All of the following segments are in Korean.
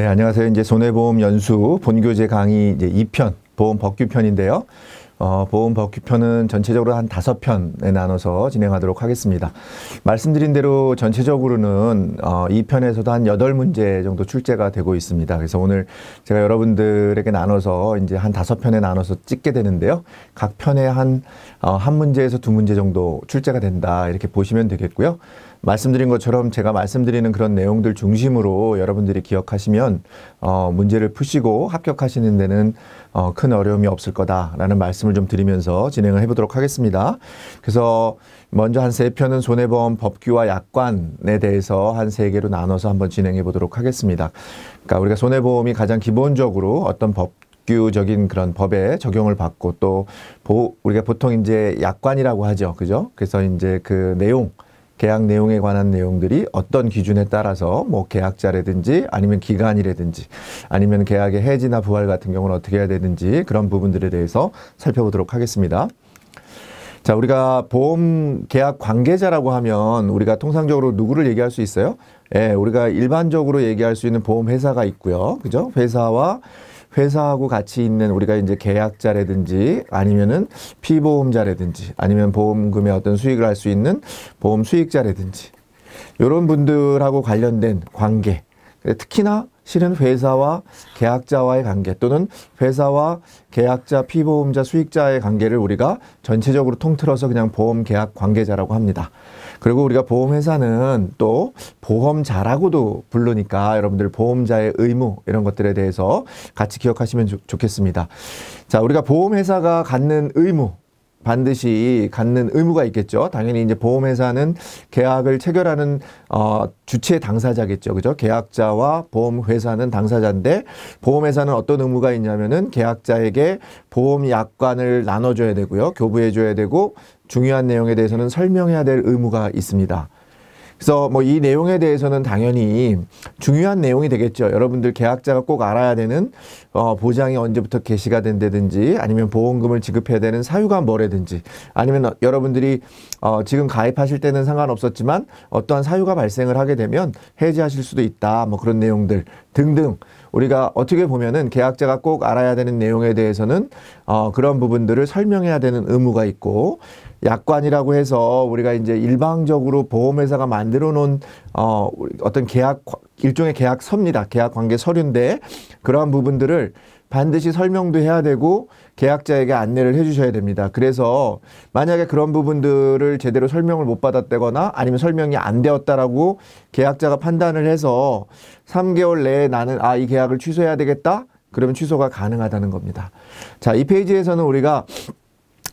네, 안녕하세요. 이제 손해보험 연수 본교재 강의 이제 2편, 보험 법규 편인데요. 보험 법규 편은 전체적으로 한 5편에 나눠서 진행하도록 하겠습니다. 말씀드린 대로 전체적으로는 이 편에서도 한 8문제 정도 출제가 되고 있습니다. 그래서 오늘 제가 여러분들에게 나눠서 이제 한 5편에 나눠서 찍게 되는데요. 각 편에 한 문제에서 2문제 정도 출제가 된다, 이렇게 보시면 되겠고요. 말씀드린 것처럼 제가 말씀드리는 그런 내용들 중심으로 여러분들이 기억하시면 문제를 푸시고 합격하시는 데는 큰 어려움이 없을 거다라는 말씀을 좀 드리면서 진행을 해보도록 하겠습니다. 그래서 먼저 한 3편은 손해보험 법규와 약관에 대해서 한 3개로 나눠서 한번 진행해 보도록 하겠습니다. 그러니까 우리가 손해보험이 가장 기본적으로 어떤 법규적인 그런 법에 적용을 받고 또 우리가 보통 이제 약관이라고 하죠. 그죠? 그래서 이제 그 내용, 계약 내용에 관한 내용들이 어떤 기준에 따라서 뭐 계약자라든지 아니면 기간이라든지 아니면 계약의 해지나 부활 같은 경우는 어떻게 해야 되는지 그런 부분들에 대해서 살펴보도록 하겠습니다. 자, 우리가 보험 계약 관계자라고 하면 우리가 통상적으로 누구를 얘기할 수 있어요? 예, 우리가 일반적으로 얘기할 수 있는 보험 회사가 있고요. 그죠? 회사하고 같이 있는 우리가 이제 계약자라든지 아니면은 피보험자라든지 아니면 보험금의 어떤 수익을 할 수 있는 보험 수익자라든지 이런 분들하고 관련된 관계, 특히나 실은 회사와 계약자와의 관계 또는 회사와 계약자, 피보험자, 수익자의 관계를 우리가 전체적으로 통틀어서 그냥 보험 계약 관계자라고 합니다. 그리고 우리가 보험회사는 또 보험자라고도 부르니까 여러분들 보험자의 의무 이런 것들에 대해서 같이 기억하시면 좋겠습니다. 자, 우리가 보험회사가 갖는 의무, 반드시 갖는 의무가 있겠죠. 당연히 이제 보험회사는 계약을 체결하는 주체 당사자겠죠. 그죠? 계약자와 보험회사는 당사자인데 보험회사는 어떤 의무가 있냐면은 계약자에게 보험 약관을 나눠줘야 되고요. 교부해줘야 되고 중요한 내용에 대해서는 설명해야 될 의무가 있습니다. 그래서 뭐 이 내용에 대해서는 당연히 중요한 내용이 되겠죠. 여러분들 계약자가 꼭 알아야 되는 보장이 언제부터 개시가 된다든지 아니면 보험금을 지급해야 되는 사유가 뭐라든지 아니면 여러분들이 지금 가입하실 때는 상관없었지만 어떠한 사유가 발생을 하게 되면 해지하실 수도 있다. 뭐 그런 내용들 등등 우리가 어떻게 보면은 계약자가 꼭 알아야 되는 내용에 대해서는 그런 부분들을 설명해야 되는 의무가 있고 약관이라고 해서 우리가 이제 일방적으로 보험회사가 만들어 놓은 어떤 일종의 계약서입니다. 계약관계 서류인데 그러한 부분들을 반드시 설명도 해야 되고 계약자에게 안내를 해주셔야 됩니다. 그래서 만약에 그런 부분들을 제대로 설명을 못 받았다거나 아니면 설명이 안 되었다라고 계약자가 판단을 해서 3개월 내에 나는 이 계약을 취소해야 되겠다? 그러면 취소가 가능하다는 겁니다. 자, 이 페이지에서는 우리가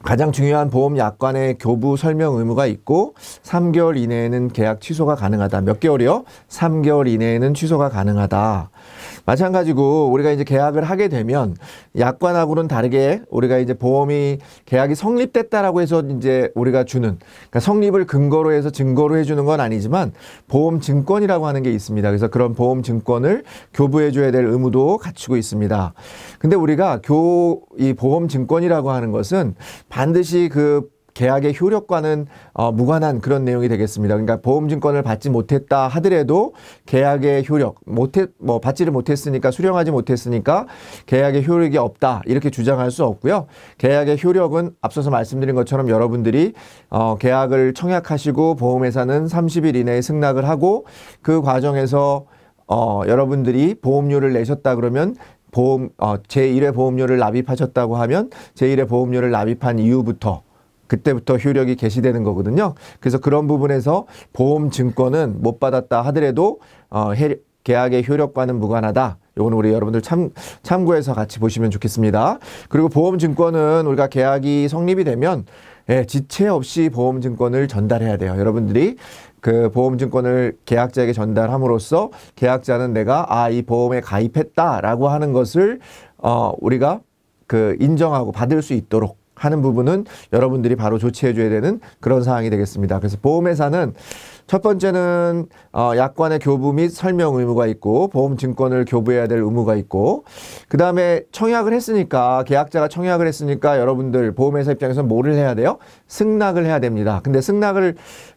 가장 중요한 보험 약관의 교부 설명 의무가 있고 3개월 이내에는 계약 취소가 가능하다. 몇 개월이요? 3개월 이내에는 취소가 가능하다. 마찬가지고 우리가 이제 계약을 하게 되면 약관하고는 다르게 우리가 이제 계약이 성립됐다라고 해서 이제 우리가 주는, 그러니까 성립을 근거로 해서 증거로 해주는 건 아니지만 보험 증권이라고 하는 게 있습니다. 그래서 그런 보험 증권을 교부해 줘야 될 의무도 갖추고 있습니다. 근데 우리가 이 보험 증권이라고 하는 것은 반드시 그 계약의 효력과는 무관한 그런 내용이 되겠습니다. 그러니까 보험증권을 받지 못했다 하더라도 계약의 효력, 받지를 못했으니까, 수령하지 못했으니까 계약의 효력이 없다, 이렇게 주장할 수 없고요. 계약의 효력은 앞서서 말씀드린 것처럼 여러분들이 계약을 청약하시고 보험회사는 30일 이내에 승낙을 하고 그 과정에서 여러분들이 보험료를 내셨다 그러면 제1회 보험료를 납입하셨다고 하면 제1회 보험료를 납입한 이후부터 그때부터 효력이 개시되는 거거든요. 그래서 그런 부분에서 보험증권은 못 받았다 하더라도 계약의 효력과는 무관하다. 이거는 우리 여러분들 참고해서 같이 보시면 좋겠습니다. 그리고 보험증권은 우리가 계약이 성립이 되면 지체 없이 보험증권을 전달해야 돼요. 여러분들이 그 보험증권을 계약자에게 전달함으로써 계약자는 내가 이 보험에 가입했다라고 하는 것을 우리가 인정하고 받을 수 있도록 하는 부분은 여러분들이 바로 조치해 줘야 되는 그런 사항이 되겠습니다. 그래서 보험회사는 첫 번째는 약관의 교부 및 설명 의무가 있고 보험증권을 교부해야 될 의무가 있고 그 다음에 청약을 했으니까 계약자가 청약을 했으니까 여러분들 보험회사 입장에서는 뭐를 해야 돼요? 승낙을 해야 됩니다. 근데 승낙을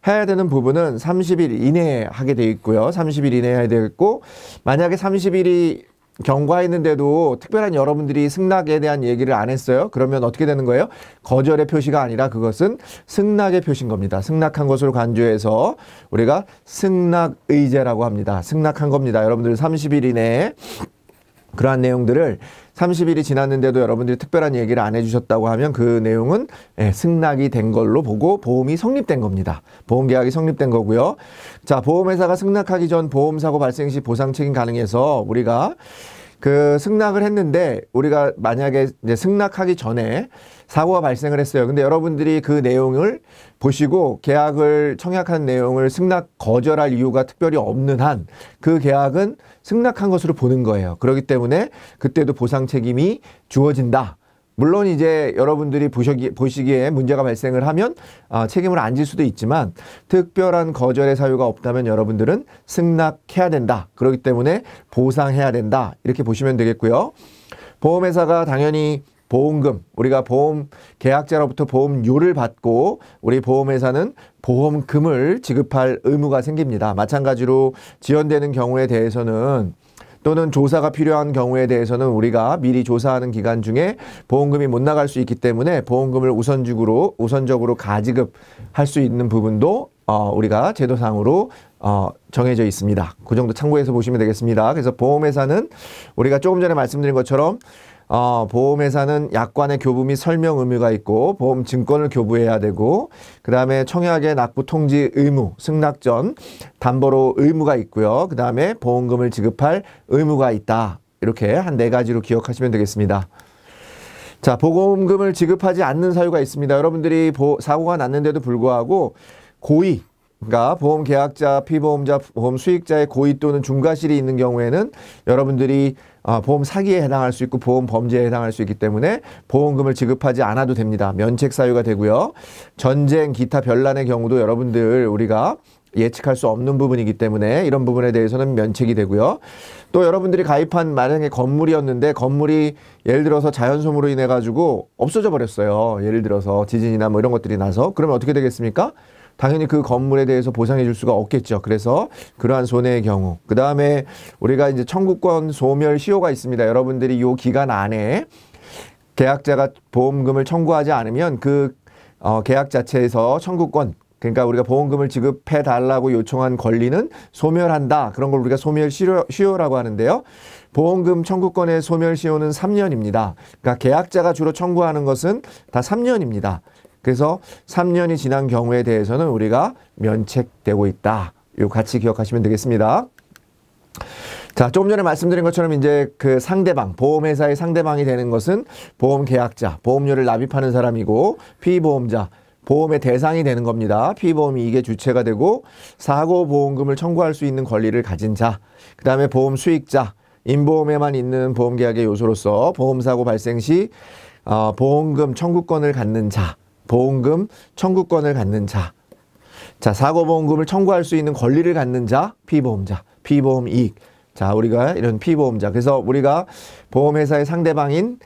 해야 되는 부분은 30일 이내에 하게 돼 있고요. 30일 이내에 해야 되겠고 만약에 30일이 경과했는데도 특별한 여러분들이 승낙에 대한 얘기를 안 했어요. 그러면 어떻게 되는 거예요? 거절의 표시가 아니라 그것은 승낙의 표시인 겁니다. 승낙한 것으로 간주해서 우리가 승낙의제라고 합니다. 승낙한 겁니다. 여러분들 30일 이내에 그러한 내용들을 30일이 지났는데도 여러분들이 특별한 얘기를 안 해주셨다고 하면 그 내용은 승낙이 된 걸로 보고 보험이 성립된 겁니다. 보험계약이 성립된 거고요. 자, 보험회사가 승낙하기 전 보험사고 발생 시 보상 책임 가능해서 우리가 그 승낙을 했는데 우리가 만약에 이제 승낙하기 전에 사고가 발생을 했어요. 근데 여러분들이 그 내용을 보시고 계약을 청약한 내용을 승낙 거절할 이유가 특별히 없는 한 그 계약은 승낙한 것으로 보는 거예요. 그렇기 때문에 그때도 보상 책임이 주어진다. 물론 이제 여러분들이 보시기에 문제가 발생을 하면 책임을 안 질 수도 있지만 특별한 거절의 사유가 없다면 여러분들은 승낙해야 된다. 그렇기 때문에 보상해야 된다. 이렇게 보시면 되겠고요. 보험회사가 당연히 보험금, 우리가 보험 계약자로부터 보험료를 받고 우리 보험회사는 보험금을 지급할 의무가 생깁니다. 마찬가지로 지연되는 경우에 대해서는 또는 조사가 필요한 경우에 대해서는 우리가 미리 조사하는 기간 중에 보험금이 못 나갈 수 있기 때문에 보험금을 우선적으로 가지급할 수 있는 부분도 우리가 제도상으로 정해져 있습니다. 그 정도 참고해서 보시면 되겠습니다. 그래서 보험회사는 우리가 조금 전에 말씀드린 것처럼 보험회사는 약관의 교부 및 설명 의무가 있고 보험 증권을 교부해야 되고 그 다음에 청약의 납부 통지 의무, 승낙 전 담보로 의무가 있고요. 그 다음에 보험금을 지급할 의무가 있다. 이렇게 한 4가지로 기억하시면 되겠습니다. 자, 보험금을 지급하지 않는 사유가 있습니다. 여러분들이 사고가 났는데도 불구하고 고의, 그러니까 보험 계약자, 피보험자, 보험 수익자의 고의 또는 중과실이 있는 경우에는 여러분들이 보험 사기에 해당할 수 있고 보험 범죄에 해당할 수 있기 때문에 보험금을 지급하지 않아도 됩니다. 면책 사유가 되고요. 전쟁, 기타 별난의 경우도 여러분들 우리가 예측할 수 없는 부분이기 때문에 이런 부분에 대해서는 면책이 되고요. 또 여러분들이 가입한 만약에 건물이었는데 건물이 예를 들어서 자연소음으로 인해 가지고 없어져 버렸어요. 예를 들어서 지진이나 뭐 이런 것들이 나서 그러면 어떻게 되겠습니까? 당연히 그 건물에 대해서 보상해 줄 수가 없겠죠. 그래서 그러한 손해의 경우. 그 다음에 우리가 이제 청구권 소멸 시효가 있습니다. 여러분들이 이 기간 안에 계약자가 보험금을 청구하지 않으면 그 계약 자체에서 청구권, 그러니까 우리가 보험금을 지급해 달라고 요청한 권리는 소멸한다. 그런 걸 우리가 소멸 시효라고 하는데요. 보험금 청구권의 소멸 시효는 3년입니다. 그러니까 계약자가 주로 청구하는 것은 다 3년입니다. 그래서 3년이 지난 경우에 대해서는 우리가 면책되고 있다. 요 같이 기억하시면 되겠습니다. 자, 조금 전에 말씀드린 것처럼 이제 그 상대방, 보험회사의 상대방이 되는 것은 보험 계약자, 보험료를 납입하는 사람이고 피보험자, 보험의 대상이 되는 겁니다. 피보험이 이게 주체가 되고 사고 보험금을 청구할 수 있는 권리를 가진 자, 그 다음에 보험 수익자, 인보험에만 있는 보험계약의 요소로서 보험사고 발생 시 보험금 청구권을 갖는 자, 보험금 청구권을 갖는 자. 자, 사고보험금을 청구할 수 있는 권리를 갖는 자, 피보험자, 피보험 이익. 자, 우리가 이런 피보험자. 그래서 우리가 보험회사의 상대방인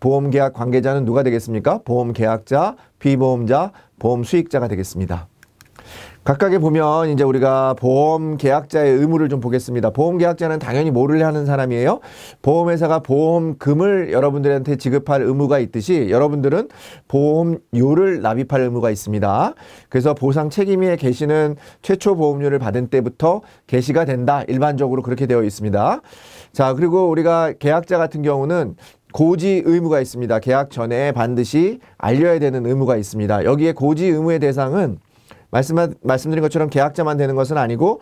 보험계약 관계자는 누가 되겠습니까? 보험계약자, 피보험자, 보험수익자가 되겠습니다. 각각에 보면 이제 우리가 보험 계약자의 의무를 좀 보겠습니다. 보험 계약자는 당연히 뭐를 하는 사람이에요? 보험회사가 보험금을 여러분들한테 지급할 의무가 있듯이 여러분들은 보험료를 납입할 의무가 있습니다. 그래서 보상 책임에 계시는 최초 보험료를 받은 때부터 개시가 된다. 일반적으로 그렇게 되어 있습니다. 자, 그리고 우리가 계약자 같은 경우는 고지 의무가 있습니다. 계약 전에 반드시 알려야 되는 의무가 있습니다. 여기에 고지 의무의 대상은 말씀드린 것처럼 계약자만 되는 것은 아니고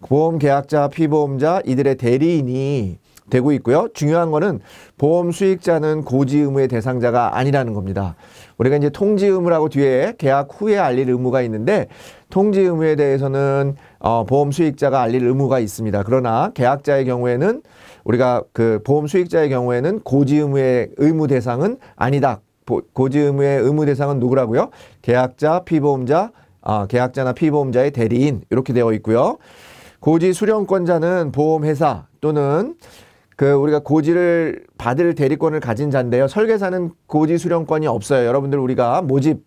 보험 계약자, 피보험자 이들의 대리인이 되고 있고요. 중요한 거는 보험 수익자는 고지 의무의 대상자가 아니라는 겁니다. 우리가 이제 통지 의무라고 뒤에 계약 후에 알릴 의무가 있는데 통지 의무에 대해서는 보험 수익자가 알릴 의무가 있습니다. 그러나 계약자의 경우에는 우리가 그 보험 수익자의 경우에는 고지 의무의 의무 대상은 아니다. 고지 의무의 의무 대상은 누구라고요? 계약자, 피보험자, 계약자나 피보험자의 대리인 이렇게 되어 있고요. 고지 수령권자는 보험회사 또는 우리가 고지를 받을 대리권을 가진 자인데요. 설계사는 고지 수령권이 없어요. 여러분들 우리가 모집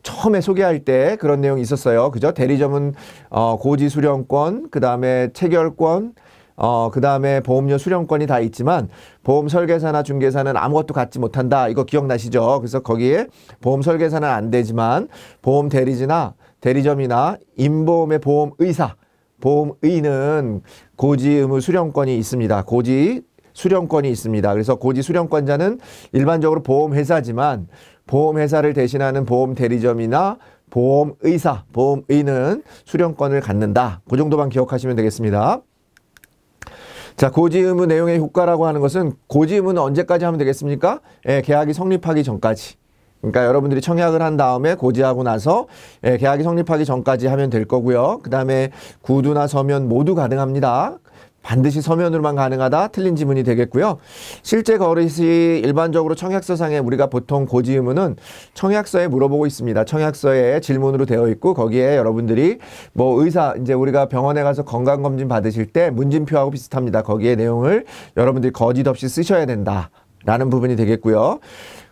처음에 소개할 때 그런 내용이 있었어요. 그죠? 대리점은 고지 수령권, 그 다음에 체결권, 그 다음에 보험료 수령권이 다 있지만 보험 설계사나 중개사는 아무것도 갖지 못한다. 이거 기억나시죠? 그래서 거기에 보험 설계사는 안 되지만 보험 대리지나 대리점이나 임보험의 보험의사, 보험의는 고지 의무 수령권이 있습니다. 고지 수령권이 있습니다. 그래서 고지 수령권자는 일반적으로 보험회사지만 보험회사를 대신하는 보험 대리점이나 보험의사, 보험의는 수령권을 갖는다. 그 정도만 기억하시면 되겠습니다. 자, 고지 의무 내용의 효과라고 하는 것은 고지 의무는 언제까지 하면 되겠습니까? 계약이 성립하기 전까지. 그러니까 여러분들이 청약을 한 다음에 고지하고 나서 계약이 성립하기 전까지 하면 될 거고요. 그 다음에 구두나 서면 모두 가능합니다. 반드시 서면으로만 가능하다. 틀린 지문이 되겠고요. 실제 거릇이 일반적으로 청약서상에 우리가 보통 고지 의무는 청약서에 물어보고 있습니다. 청약서에 질문으로 되어 있고 거기에 여러분들이 뭐 의사 이제 우리가 병원에 가서 건강검진 받으실 때 문진표하고 비슷합니다. 거기에 내용을 여러분들이 거짓 없이 쓰셔야 된다라는 부분이 되겠고요.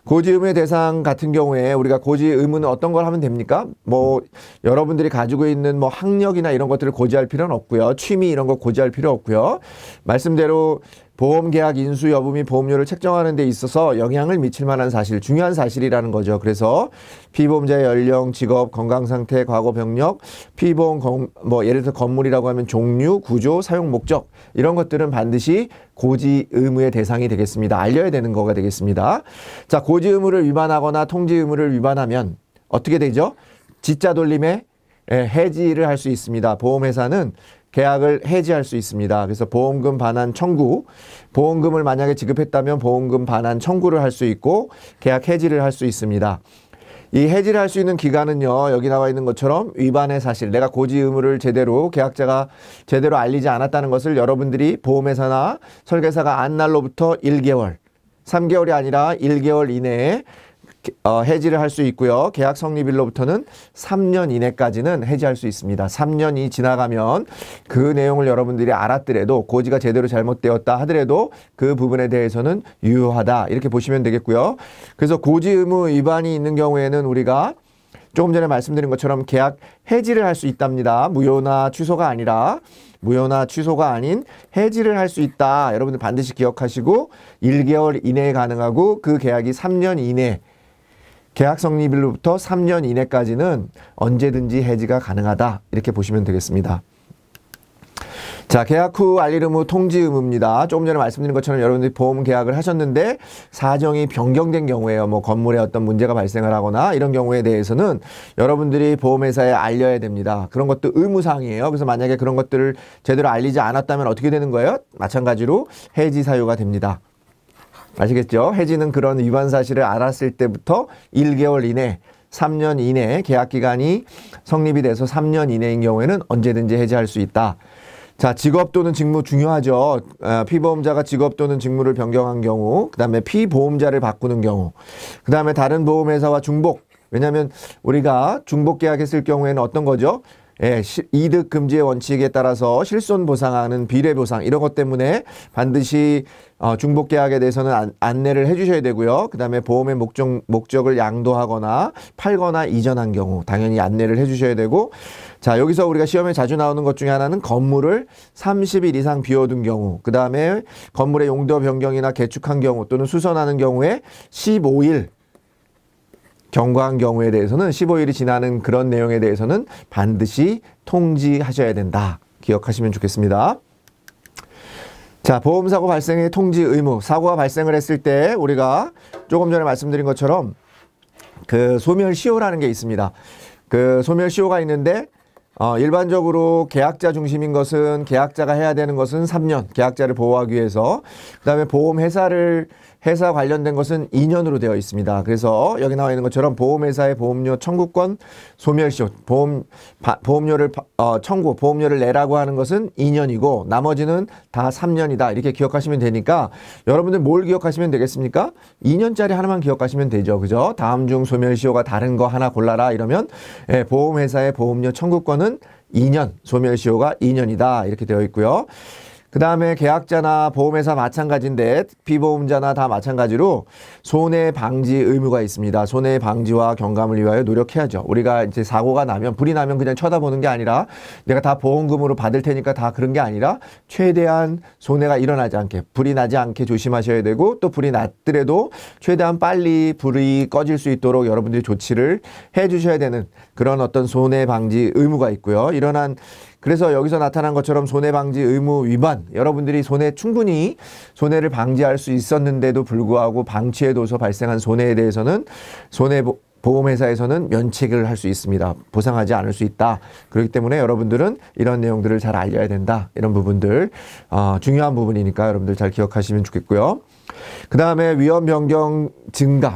고지 의무의 대상 같은 경우에 우리가 고지 의무는 어떤 걸 하면 됩니까? 뭐 여러분들이 가지고 있는 뭐 학력이나 이런 것들을 고지할 필요는 없고요. 취미 이런 거 고지할 필요 없고요. 말씀대로 보험계약 인수 여부 및 보험료를 책정하는 데 있어서 영향을 미칠 만한 사실, 중요한 사실이라는 거죠. 그래서 피보험자의 연령, 직업, 건강상태, 과거 병력, 피보험 뭐 예를 들어 건물이라고 하면 종류, 구조, 사용 목적 이런 것들은 반드시 고지 의무의 대상이 되겠습니다. 알려야 되는 거가 되겠습니다. 자, 고지 의무를 위반하거나 통지 의무를 위반하면 어떻게 되죠? 지자 돌림에 해지를 할 수 있습니다. 보험회사는 계약을 해지할 수 있습니다. 그래서 보험금 반환 청구, 보험금을 만약에 지급했다면 보험금 반환 청구를 할 수 있고 계약 해지를 할 수 있습니다. 이 해지를 할 수 있는 기간은요, 여기 나와 있는 것처럼 위반의 사실, 내가 고지 의무를 제대로 계약자가 제대로 알리지 않았다는 것을 여러분들이 보험회사나 설계사가 안 날로부터 1개월, 3개월이 아니라 1개월 이내에 해지를 할 수 있고요. 계약 성립일로부터는 3년 이내까지는 해지할 수 있습니다. 3년이 지나가면 그 내용을 여러분들이 알았더라도 고지가 제대로 잘못되었다 하더라도 그 부분에 대해서는 유효하다 이렇게 보시면 되겠고요. 그래서 고지 의무 위반이 있는 경우에는 우리가 조금 전에 말씀드린 것처럼 계약 해지를 할 수 있답니다. 무효나 취소가 아니라 무효나 취소가 아닌 해지를 할 수 있다. 여러분들 반드시 기억하시고 1개월 이내에 가능하고 그 계약이 3년 이내 계약 성립일로부터 3년 이내까지는 언제든지 해지가 가능하다. 이렇게 보시면 되겠습니다. 자, 계약 후 알릴 의무 통지 의무입니다. 조금 전에 말씀드린 것처럼 여러분들이 보험 계약을 하셨는데 사정이 변경된 경우에요. 뭐 건물에 어떤 문제가 발생을 하거나 이런 경우에 대해서는 여러분들이 보험회사에 알려야 됩니다. 그런 것도 의무사항이에요. 그래서 만약에 그런 것들을 제대로 알리지 않았다면 어떻게 되는 거예요? 마찬가지로 해지 사유가 됩니다. 아시겠죠? 해지는 그런 위반 사실을 알았을 때부터 1개월 이내, 3년 이내 계약기간이 성립이 돼서 3년 이내인 경우에는 언제든지 해지할 수 있다. 자, 직업 또는 직무 중요하죠. 피보험자가 직업 또는 직무를 변경한 경우, 그 다음에 피보험자를 바꾸는 경우, 그 다음에 다른 보험회사와 중복. 왜냐하면 우리가 중복 계약했을 경우에는 어떤 거죠? 이득 금지의 원칙에 따라서 실손 보상하는 비례 보상 이런 것 때문에 반드시 중복 계약에 대해서는 안내를 해주셔야 되고요. 그 다음에 보험의 목적을 양도하거나 팔거나 이전한 경우 당연히 안내를 해주셔야 되고, 자, 여기서 우리가 시험에 자주 나오는 것 중에 하나는 건물을 30일 이상 비워둔 경우, 그 다음에 건물의 용도 변경이나 개축한 경우 또는 수선하는 경우에 15일 경과한 경우에 대해서는 15일이 지나는 그런 내용에 대해서는 반드시 통지하셔야 된다. 기억하시면 좋겠습니다. 자, 보험사고 발생의 통지 의무. 사고가 발생을 했을 때 우리가 조금 전에 말씀드린 것처럼 그 소멸시효라는 게 있습니다. 그 소멸시효가 있는데 일반적으로 계약자 중심인 것은 계약자가 해야 되는 것은 3년 계약자를 보호하기 위해서, 그 다음에 보험회사를 회사 관련된 것은 2년으로 되어 있습니다. 그래서 여기 나와 있는 것처럼 보험회사의 보험료 청구권 소멸시효, 보험료를 청구, 보험료를 내라고 하는 것은 2년이고 나머지는 다 3년이다. 이렇게 기억하시면 되니까 여러분들 뭘 기억하시면 되겠습니까? 2년짜리 하나만 기억하시면 되죠. 그죠? 다음 중 소멸시효가 다른 거 하나 골라라 이러면 보험회사의 보험료 청구권은 2년, 소멸시효가 2년이다. 이렇게 되어 있고요. 그 다음에 계약자나 보험회사 마찬가지인데 피보험자나 다 마찬가지로 손해 방지 의무가 있습니다. 손해 방지와 경감을 위하여 노력해야죠. 우리가 이제 사고가 나면 불이 나면 그냥 쳐다보는 게 아니라 내가 다 보험금으로 받을 테니까 다 그런 게 아니라 최대한 손해가 일어나지 않게 불이 나지 않게 조심하셔야 되고 또 불이 났더라도 최대한 빨리 불이 꺼질 수 있도록 여러분들이 조치를 해 주셔야 되는 그런 어떤 손해 방지 의무가 있고요. 그래서 여기서 나타난 것처럼 손해방지 의무 위반, 여러분들이 충분히 손해를 방지할 수 있었는데도 불구하고 방치해둬서 발생한 손해에 대해서는 보험회사에서는 면책을 할 수 있습니다. 보상하지 않을 수 있다. 그렇기 때문에 여러분들은 이런 내용들을 잘 알려야 된다. 이런 부분들 중요한 부분이니까 여러분들 잘 기억하시면 좋겠고요. 그 다음에 위험 변경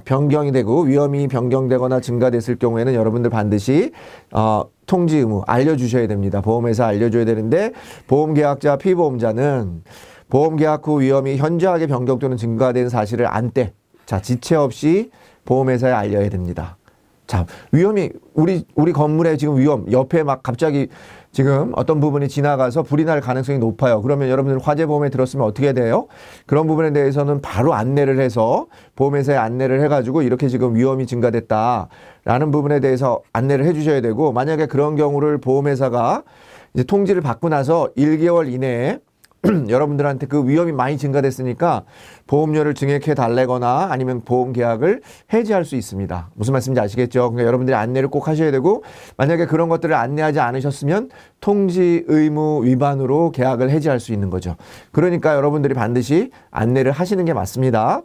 변경이 되고 위험이 변경되거나 증가됐을 경우에는 여러분들 반드시 통지 의무 알려주셔야 됩니다. 보험회사 알려줘야 되는데 보험계약자 피보험자는 보험계약 후 위험이 현저하게 변경 또는 증가된 사실을 지체 없이 보험회사에 알려야 됩니다. 자, 위험이 우리 건물에 지금 옆에 막 갑자기 지금 어떤 부분이 지나가서 불이 날 가능성이 높아요. 그러면 여러분들 화재보험에 들었으면 어떻게 돼요? 그런 부분에 대해서는 바로 안내를 해서 보험회사에 안내를 해가지고 이렇게 지금 위험이 증가됐다라는 부분에 대해서 안내를 해주셔야 되고 만약에 그런 경우를 보험회사가 이제 통지를 받고 나서 1개월 이내에 여러분들한테 그 위험이 많이 증가됐으니까 보험료를 증액해 달래거나 아니면 보험 계약을 해지할 수 있습니다. 무슨 말씀인지 아시겠죠? 그러니까 여러분들이 안내를 꼭 하셔야 되고 만약에 그런 것들을 안내하지 않으셨으면 통지 의무 위반으로 계약을 해지할 수 있는 거죠. 그러니까 여러분들이 반드시 안내를 하시는 게 맞습니다.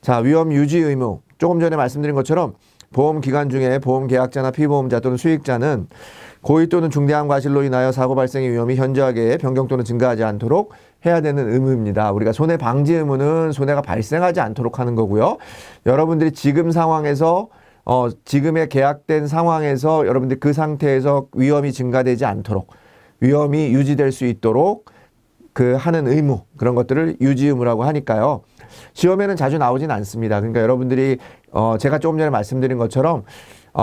자, 위험 유지 의무. 조금 전에 말씀드린 것처럼 보험 기간 중에 보험 계약자나 피보험자 또는 수익자는 고의 또는 중대한 과실로 인하여 사고 발생의 위험이 현저하게 변경 또는 증가하지 않도록 해야 되는 의무입니다. 우리가 손해 방지 의무는 손해가 발생하지 않도록 하는 거고요. 여러분들이 지금 상황에서 지금의 계약된 상황에서 여러분들 그 상태에서 위험이 증가되지 않도록 위험이 유지될 수 있도록 하는 의무 그런 것들을 유지 의무라고 하니까요. 시험에는 자주 나오진 않습니다. 그러니까 여러분들이 제가 조금 전에 말씀드린 것처럼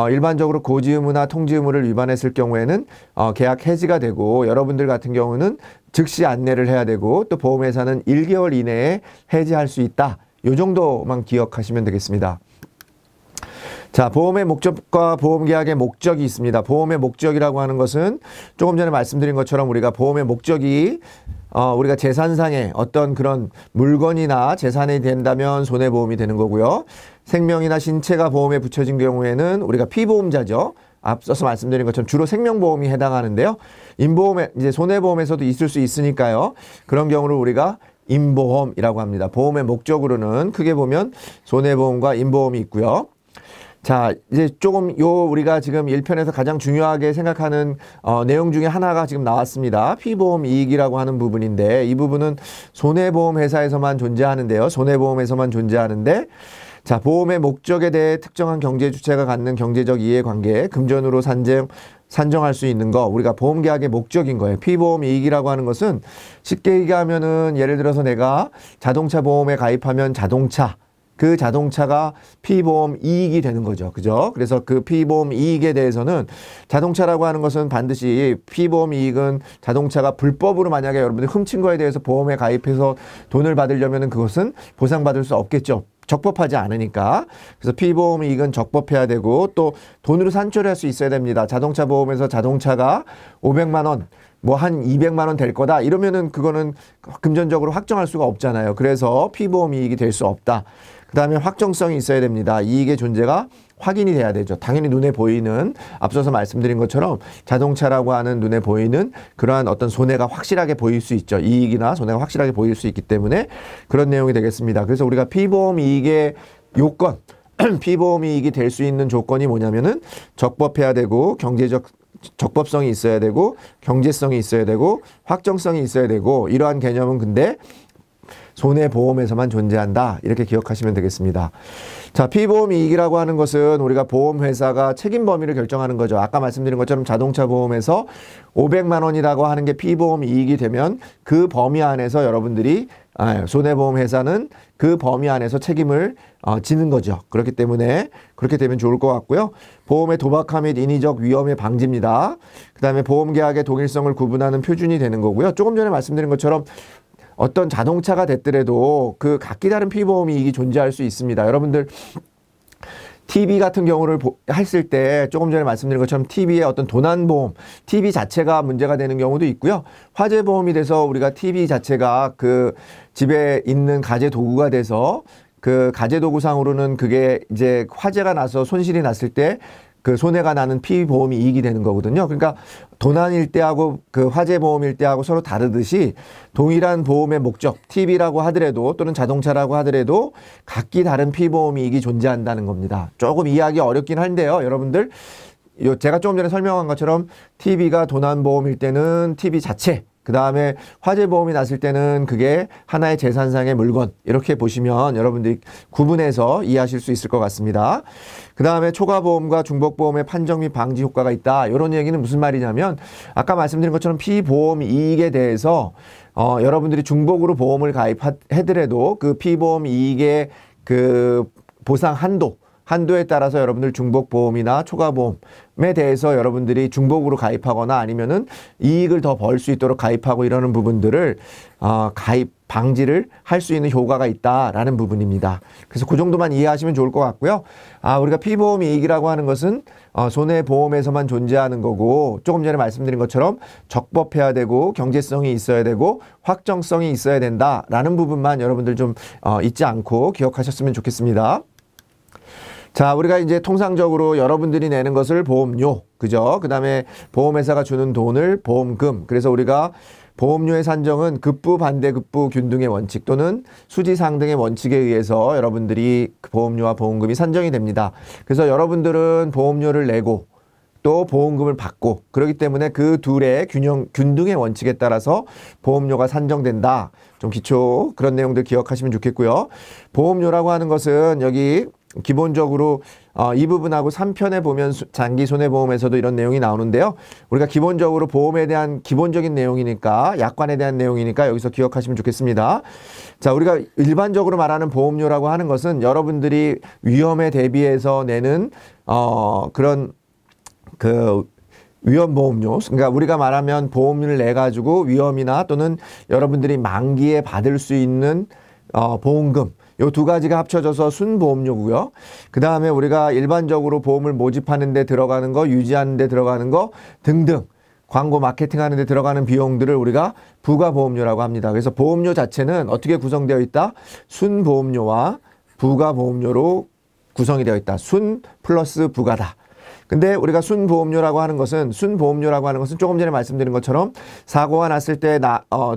일반적으로 고지 의무나 통지 의무를 위반했을 경우에는 계약 해지가 되고 여러분들 같은 경우는 즉시 안내를 해야 되고 또 보험회사는 1개월 이내에 해지할 수 있다. 이 정도만 기억하시면 되겠습니다. 자, 보험의 목적과 보험계약의 목적이 있습니다. 보험의 목적이라고 하는 것은 조금 전에 말씀드린 것처럼 우리가 보험의 목적이 우리가 재산상의 어떤 그런 물건이나 재산이 된다면 손해보험이 되는 거고요. 생명이나 신체가 보험에 붙여진 경우에는 우리가 피보험자죠. 앞서서 말씀드린 것처럼 주로 생명보험이 해당하는데요. 임보험에 이제 손해보험에서도 있을 수 있으니까요. 그런 경우를 우리가 임보험이라고 합니다. 보험의 목적으로는 크게 보면 손해보험과 임보험이 있고요. 자, 이제 조금 우리가 지금 1편에서 가장 중요하게 생각하는 내용 중에 하나가 지금 나왔습니다. 피보험 이익이라고 하는 부분인데 이 부분은 손해보험 회사에서만 존재하는데요. 손해보험에서만 존재하는데 자, 보험의 목적에 대해 특정한 경제 주체가 갖는 경제적 이해관계, 금전으로 산정할 수 있는 거, 우리가 보험계약의 목적인 거예요. 피보험 이익이라고 하는 것은 쉽게 얘기하면은 예를 들어서 내가 자동차 보험에 가입하면 그 자동차가 피보험 이익이 되는 거죠. 그죠? 그래서 그 피보험 이익에 대해서는 자동차라고 하는 것은 반드시 피보험 이익은 자동차가 불법으로 만약에 여러분들이 훔친 거에 대해서 보험에 가입해서 돈을 받으려면 그것은 보상받을 수 없겠죠. 적법하지 않으니까. 그래서 피보험 이익은 적법해야 되고 또 돈으로 산출할 수 있어야 됩니다. 자동차 보험에서 자동차가 500만 원, 뭐 한 200만 원 될 거다. 이러면은 그거는 금전적으로 확정할 수가 없잖아요. 그래서 피보험 이익이 될 수 없다. 그 다음에 확정성이 있어야 됩니다. 이익의 존재가 확인이 돼야 되죠. 당연히 눈에 보이는 앞서서 말씀드린 것처럼 자동차라고 하는 눈에 보이는 그러한 어떤 손해가 확실하게 보일 수 있죠. 이익이나 손해가 확실하게 보일 수 있기 때문에 그런 내용이 되겠습니다. 그래서 우리가 피보험 이익의 요건, 피보험 이익이 될 수 있는 조건이 뭐냐면은 적법해야 되고 경제적 적법성이 있어야 되고 경제성이 있어야 되고 확정성이 있어야 되고 이러한 개념은 근데 손해보험에서만 존재한다. 이렇게 기억하시면 되겠습니다. 자, 피보험 이익이라고 하는 것은 우리가 보험회사가 책임 범위를 결정하는 거죠. 아까 말씀드린 것처럼 자동차 보험에서 500만 원이라고 하는 게 피보험 이익이 되면 그 범위 안에서 여러분들이 손해보험회사는 그 범위 안에서 책임을 지는 거죠. 그렇기 때문에 그렇게 되면 좋을 것 같고요. 보험의 도박화 및 인위적 위험의 방지입니다. 그 다음에 보험계약의 동일성을 구분하는 표준이 되는 거고요. 조금 전에 말씀드린 것처럼 어떤 자동차가 됐더라도 그 각기 다른 피보험 이익이 존재할 수 있습니다. 여러분들 TV 같은 경우를 했을 때 조금 전에 말씀드린 것처럼 TV의 어떤 도난보험, TV 자체가 문제가 되는 경우도 있고요. 화재보험이 돼서 우리가 TV 자체가 그 집에 있는 가재도구가 돼서 그 가재도구상으로는 그게 이제 화재가 나서 손실이 났을 때 그 손해가 나는 피보험이 이익이 되는 거거든요. 그러니까 도난일 때하고 그 화재보험일 때하고 서로 다르듯이 동일한 보험의 목적, TV라고 하더라도 또는 자동차라고 하더라도 각기 다른 피보험 이익이 존재한다는 겁니다. 조금 이해하기 어렵긴 한데요. 여러분들 제가 조금 전에 설명한 것처럼 TV가 도난보험일 때는 TV 자체, 그 다음에 화재보험이 났을 때는 그게 하나의 재산상의 물건, 이렇게 보시면 여러분들이 구분해서 이해하실 수 있을 것 같습니다. 그 다음에 초과보험과 중복보험의 판정 및 방지 효과가 있다. 이런 얘기는 무슨 말이냐면 아까 말씀드린 것처럼 피보험 이익에 대해서 여러분들이 중복으로 보험을 가입하더라도 그 피보험 이익의 그 보상 한도에 따라서 여러분들 중복보험이나 초과보험에 대해서 여러분들이 중복으로 가입하거나 아니면은 이익을 더 벌 수 있도록 가입하고 이러는 부분들을 가입 방지를 할 수 있는 효과가 있다라는 부분입니다. 그래서 그 정도만 이해하시면 좋을 것 같고요. 우리가 피보험 이익이라고 하는 것은 손해보험에서만 존재하는 거고 조금 전에 말씀드린 것처럼 적법해야 되고 경제성이 있어야 되고 확정성이 있어야 된다라는 부분만 여러분들 좀 잊지 않고 기억하셨으면 좋겠습니다. 자, 우리가 이제 통상적으로 여러분들이 내는 것을 보험료, 그죠? 그 다음에 보험회사가 주는 돈을 보험금. 그래서 우리가 보험료의 산정은 급부, 반대, 급부, 균등의 원칙 또는 수지상등의 원칙에 의해서 여러분들이 보험료와 보험금이 산정이 됩니다. 그래서 여러분들은 보험료를 내고 또 보험금을 받고 그렇기 때문에 그 둘의 균등의 원칙에 따라서 보험료가 산정된다. 좀 기초 그런 내용들 기억하시면 좋겠고요. 보험료라고 하는 것은 여기 기본적으로 이 부분하고 3편에 보면 장기손해보험에서도 이런 내용이 나오는데요. 우리가 기본적으로 보험에 대한 기본적인 내용이니까 약관에 대한 내용이니까 여기서 기억하시면 좋겠습니다. 자, 우리가 일반적으로 말하는 보험료라고 하는 것은 여러분들이 위험에 대비해서 내는 그런 그 위험보험료, 그러니까 우리가 말하면 보험료를 내 가지고 위험이나 또는 여러분들이 만기에 받을 수 있는 보험금, 요 두 가지가 합쳐져서 순보험료고요. 그 다음에 우리가 일반적으로 보험을 모집하는 데 들어가는 거, 유지하는 데 들어가는 거 등등 광고 마케팅하는 데 들어가는 비용들을 우리가 부가보험료라고 합니다. 그래서 보험료 자체는 어떻게 구성되어 있다? 순보험료와 부가보험료로 구성이 되어 있다. 순 플러스 부가다. 근데 우리가 순보험료라고 하는 것은 조금 전에 말씀드린 것처럼 사고가 났을 때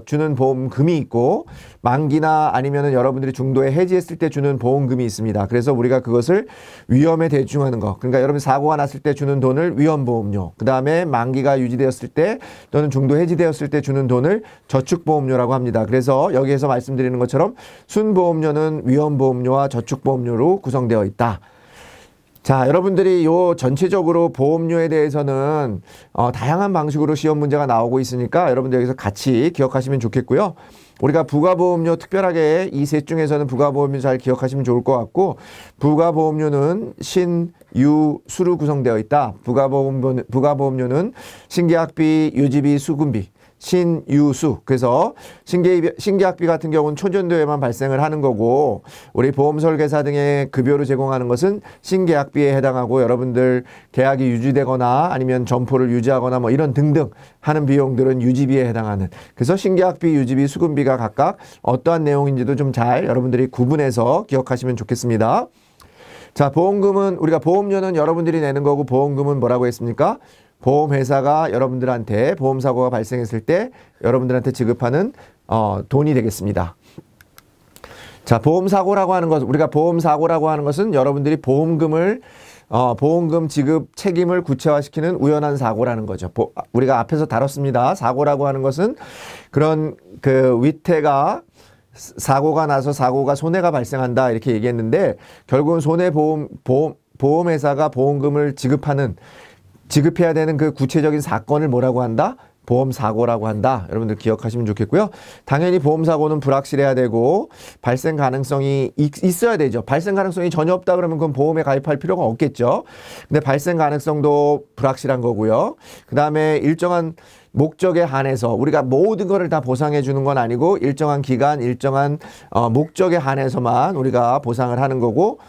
주는 보험금이 있고 만기나 아니면은 여러분들이 중도에 해지했을 때 주는 보험금이 있습니다. 그래서 우리가 그것을 위험에 대충하는 거. 그러니까 여러분 사고가 났을 때 주는 돈을 위험보험료. 그 다음에 만기가 유지되었을 때 또는 중도 해지되었을 때 주는 돈을 저축보험료라고 합니다. 그래서 여기에서 말씀드리는 것처럼 순보험료는 위험보험료와 저축보험료로 구성되어 있다. 자, 여러분들이 요 전체적으로 보험료에 대해서는 다양한 방식으로 시험 문제가 나오고 있으니까 여러분들 여기서 같이 기억하시면 좋겠고요. 우리가 부가보험료 특별하게 이 셋 중에서는 부가보험료 잘 기억하시면 좋을 것 같고 부가보험료는 신, 유, 수로 구성되어 있다. 부가보험료는 신계약비, 유지비, 수금비. 신유수. 그래서 신계약비 같은 경우는 초전도에만 발생을 하는 거고 우리 보험설계사 등의 급여를 제공하는 것은 신계약비에 해당하고 여러분들 계약이 유지되거나 아니면 점포를 유지하거나 뭐 이런 등등 하는 비용들은 유지비에 해당하는. 그래서 신계약비, 유지비, 수금비가 각각 어떠한 내용인지도 좀 잘 여러분들이 구분해서 기억하시면 좋겠습니다. 자, 보험금은 우리가 보험료는 여러분들이 내는 거고 보험금은 뭐라고 했습니까? 보험회사가 여러분들한테 보험사고가 발생했을 때 여러분들한테 지급하는 돈이 되겠습니다. 자, 보험사고라고 하는 것, 우리가 보험사고라고 하는 것은 여러분들이 보험금 지급 책임을 구체화시키는 우연한 사고라는 거죠. 우리가 앞에서 다뤘습니다. 사고라고 하는 것은 그런 그 위태가 사고가 나서 사고가 손해가 발생한다 이렇게 얘기했는데 결국은 보험회사가 보험금을 지급해야 되는 그 구체적인 사건을 뭐라고 한다? 보험사고라고 한다. 여러분들 기억하시면 좋겠고요. 당연히 보험사고는 불확실해야 되고 발생 가능성이 있어야 되죠. 발생 가능성이 전혀 없다 그러면 그건 보험에 가입할 필요가 없겠죠. 근데 발생 가능성도 불확실한 거고요. 그 다음에 일정한 목적에 한해서 우리가 모든 거를 다 보상해 주는 건 아니고 일정한 기간, 일정한 목적에 한해서만 우리가 보상을 하는 거고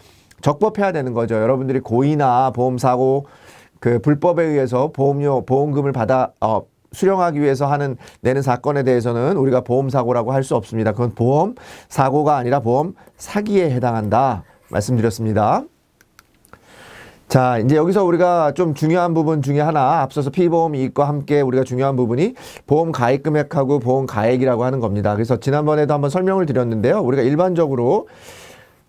적법해야 되는 거죠. 여러분들이 고의나 보험사고 그 불법에 의해서 보험금을 수령하기 위해서 내는 사건에 대해서는 우리가 보험사고라고 할 수 없습니다. 그건 보험사고가 아니라 보험사기에 해당한다 말씀드렸습니다. 자, 이제 여기서 우리가 좀 중요한 부분 중에 하나, 앞서서 피보험 이익과 함께 우리가 중요한 부분이 보험 가입 금액하고 보험 가액이라고 하는 겁니다. 그래서 지난번에도 한번 설명을 드렸는데요. 우리가 일반적으로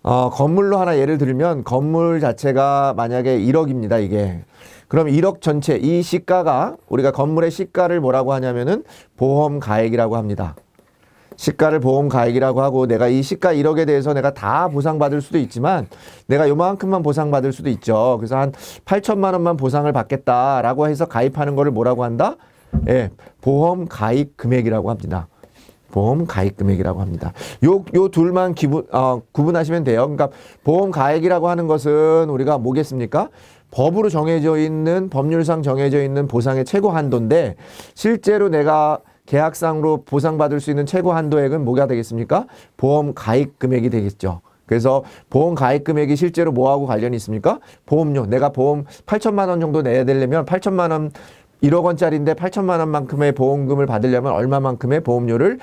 건물로 하나 예를 들면 건물 자체가 만약에 1억입니다, 이게. 그럼 1억 전체 이 시가가 우리가 건물의 시가를 뭐라고 하냐면은 보험 가액이라고 합니다. 시가를 보험 가액이라고 하고 내가 이 시가 1억에 대해서 내가 다 보상받을 수도 있지만 내가 요만큼만 보상받을 수도 있죠. 그래서 한 8천만 원만 보상을 받겠다라고 해서 가입하는 거를 뭐라고 한다? 예, 보험 가입 금액이라고 합니다. 보험 가입 금액이라고 합니다. 요 둘만 구분하시면 돼요. 그러니까 보험 가액이라고 하는 것은 우리가 뭐겠습니까? 법으로 정해져 있는, 법률상 정해져 있는 보상의 최고 한도인데 실제로 내가 계약상으로 보상받을 수 있는 최고 한도액은 뭐가 되겠습니까? 보험 가입 금액이 되겠죠. 그래서 보험 가입 금액이 실제로 뭐하고 관련이 있습니까? 보험료. 내가 보험 8천만 원 정도 내야 되려면 8천만 원 1억 원짜리인데 8천만 원만큼의 보험금을 받으려면 얼마만큼의 보험료를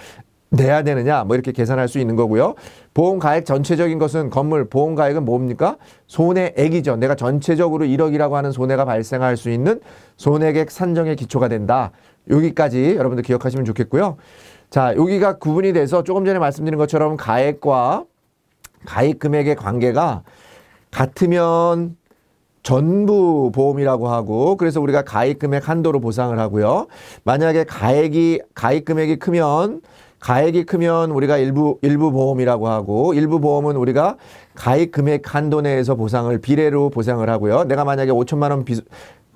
내야 되느냐 뭐 이렇게 계산할 수 있는 거고요. 보험 가액 전체적인 것은 건물 보험 가액은 뭡니까? 손해액이죠. 내가 전체적으로 1억이라고 하는 손해가 발생할 수 있는 손해액 산정의 기초가 된다. 여기까지 여러분들 기억하시면 좋겠고요. 자, 여기가 구분이 돼서 조금 전에 말씀드린 것처럼 가액과 가입 금액의 관계가 같으면 전부 보험이라고 하고 그래서 우리가 가입 금액 한도로 보상을 하고요. 만약에 가입 금액이 크면 가액이 크면 우리가 일부 보험이라고 하고 일부 보험은 우리가 가입 금액 한도 내에서 비례로 보상을 하고요. 내가 만약에 5천만 원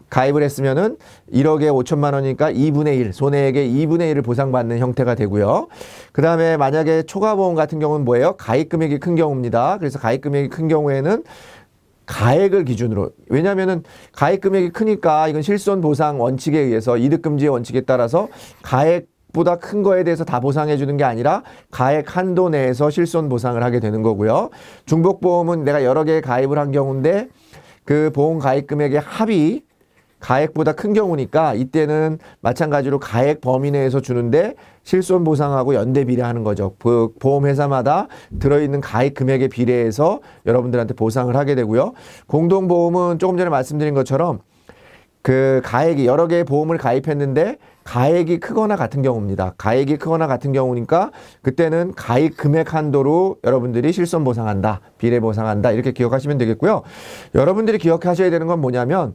가입을 했으면은 1억에 5천만 원이니까 2분의 1, 손해액의 2분의 1을 보상받는 형태가 되고요. 그 다음에 만약에 초과보험 같은 경우는 뭐예요? 가입 금액이 큰 경우입니다. 그래서 가입 금액이 큰 경우에는 가액을 기준으로, 왜냐면은 가입 금액이 크니까 이건 실손 보상 원칙에 의해서 이득금지의 원칙에 따라서 가액보다 큰 거에 대해서 다 보상해 주는 게 아니라 가액 한도 내에서 실손 보상을 하게 되는 거고요. 중복보험은 내가 여러 개 가입을 한 경우인데 그 보험 가입 금액의 합이 가액보다 큰 경우니까 이때는 마찬가지로 가액 범위 내에서 주는데 실손 보상하고 연대 비례하는 거죠. 그 보험회사마다 들어있는 가입 금액에 비례해서 여러분들한테 보상을 하게 되고요. 공동보험은 조금 전에 말씀드린 것처럼 그 가액이 여러 개의 보험을 가입했는데 가액이 크거나 같은 경우입니다. 가액이 크거나 같은 경우니까 그때는 가입 금액 한도로 여러분들이 실손 보상한다, 비례 보상한다 이렇게 기억하시면 되겠고요. 여러분들이 기억하셔야 되는 건 뭐냐면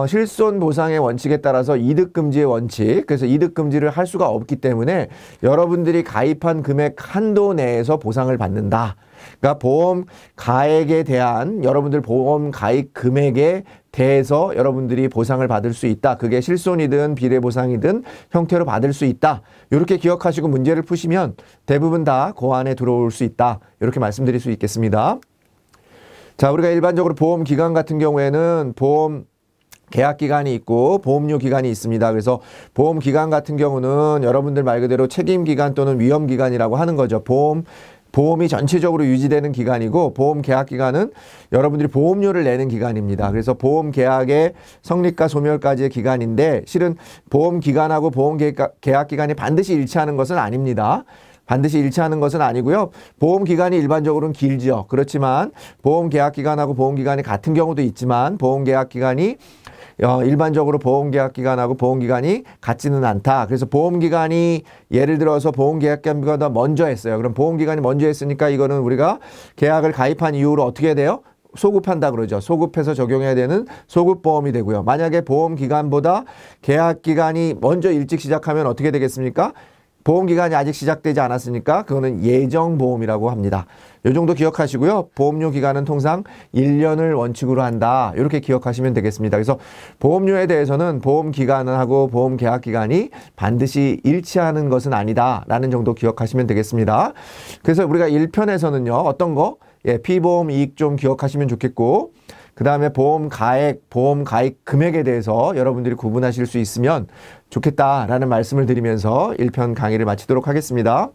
실손 보상의 원칙에 따라서 이득금지의 원칙, 그래서 이득금지를 할 수가 없기 때문에 여러분들이 가입한 금액 한도 내에서 보상을 받는다. 그러니까 보험 가액에 대한 여러분들 보험 가입 금액에 대해서 여러분들이 보상을 받을 수 있다. 그게 실손이든 비례보상이든 형태로 받을 수 있다. 이렇게 기억하시고 문제를 푸시면 대부분 다 그 안에 들어올 수 있다. 이렇게 말씀드릴 수 있겠습니다. 자, 우리가 일반적으로 보험 기간 같은 경우에는 보험 계약 기간이 있고 보험료 기간이 있습니다. 그래서 보험 기간 같은 경우는 여러분들 말 그대로 책임 기간 또는 위험 기간이라고 하는 거죠. 보험이 전체적으로 유지되는 기간이고 보험 계약 기간은 여러분들이 보험료를 내는 기간입니다. 그래서 보험 계약의 성립과 소멸까지의 기간인데 실은 보험 기간하고 보험 계약 기간이 반드시 일치하는 것은 아닙니다. 반드시 일치하는 것은 아니고요. 보험 기간이 일반적으로는 길죠. 그렇지만 보험 계약 기간하고 보험 기간이 같은 경우도 있지만 보험 계약 기간이 일반적으로 보험 계약 기간하고 보험 기간이 같지는 않다. 그래서 보험 기간이 예를 들어서 보험 계약 기간보다 먼저 했어요. 그럼 보험 기간이 먼저 했으니까 이거는 우리가 계약을 가입한 이후로 어떻게 해야 돼요? 소급한다 그러죠. 소급해서 적용해야 되는 소급보험이 되고요. 만약에 보험 기간보다 계약 기간이 먼저 일찍 시작하면 어떻게 되겠습니까? 보험기간이 아직 시작되지 않았으니까 그거는 예정보험이라고 합니다. 이 정도 기억하시고요. 보험료 기간은 통상 1년을 원칙으로 한다. 이렇게 기억하시면 되겠습니다. 그래서 보험료에 대해서는 보험기간하고 보험계약기간이 반드시 일치하는 것은 아니다. 라는 정도 기억하시면 되겠습니다. 그래서 우리가 1편에서는요. 어떤 거? 피보험 이익 좀 기억하시면 좋겠고, 그 다음에 보험 가액 금액에 대해서 여러분들이 구분하실 수 있으면 좋겠다라는 말씀을 드리면서 1편 강의를 마치도록 하겠습니다.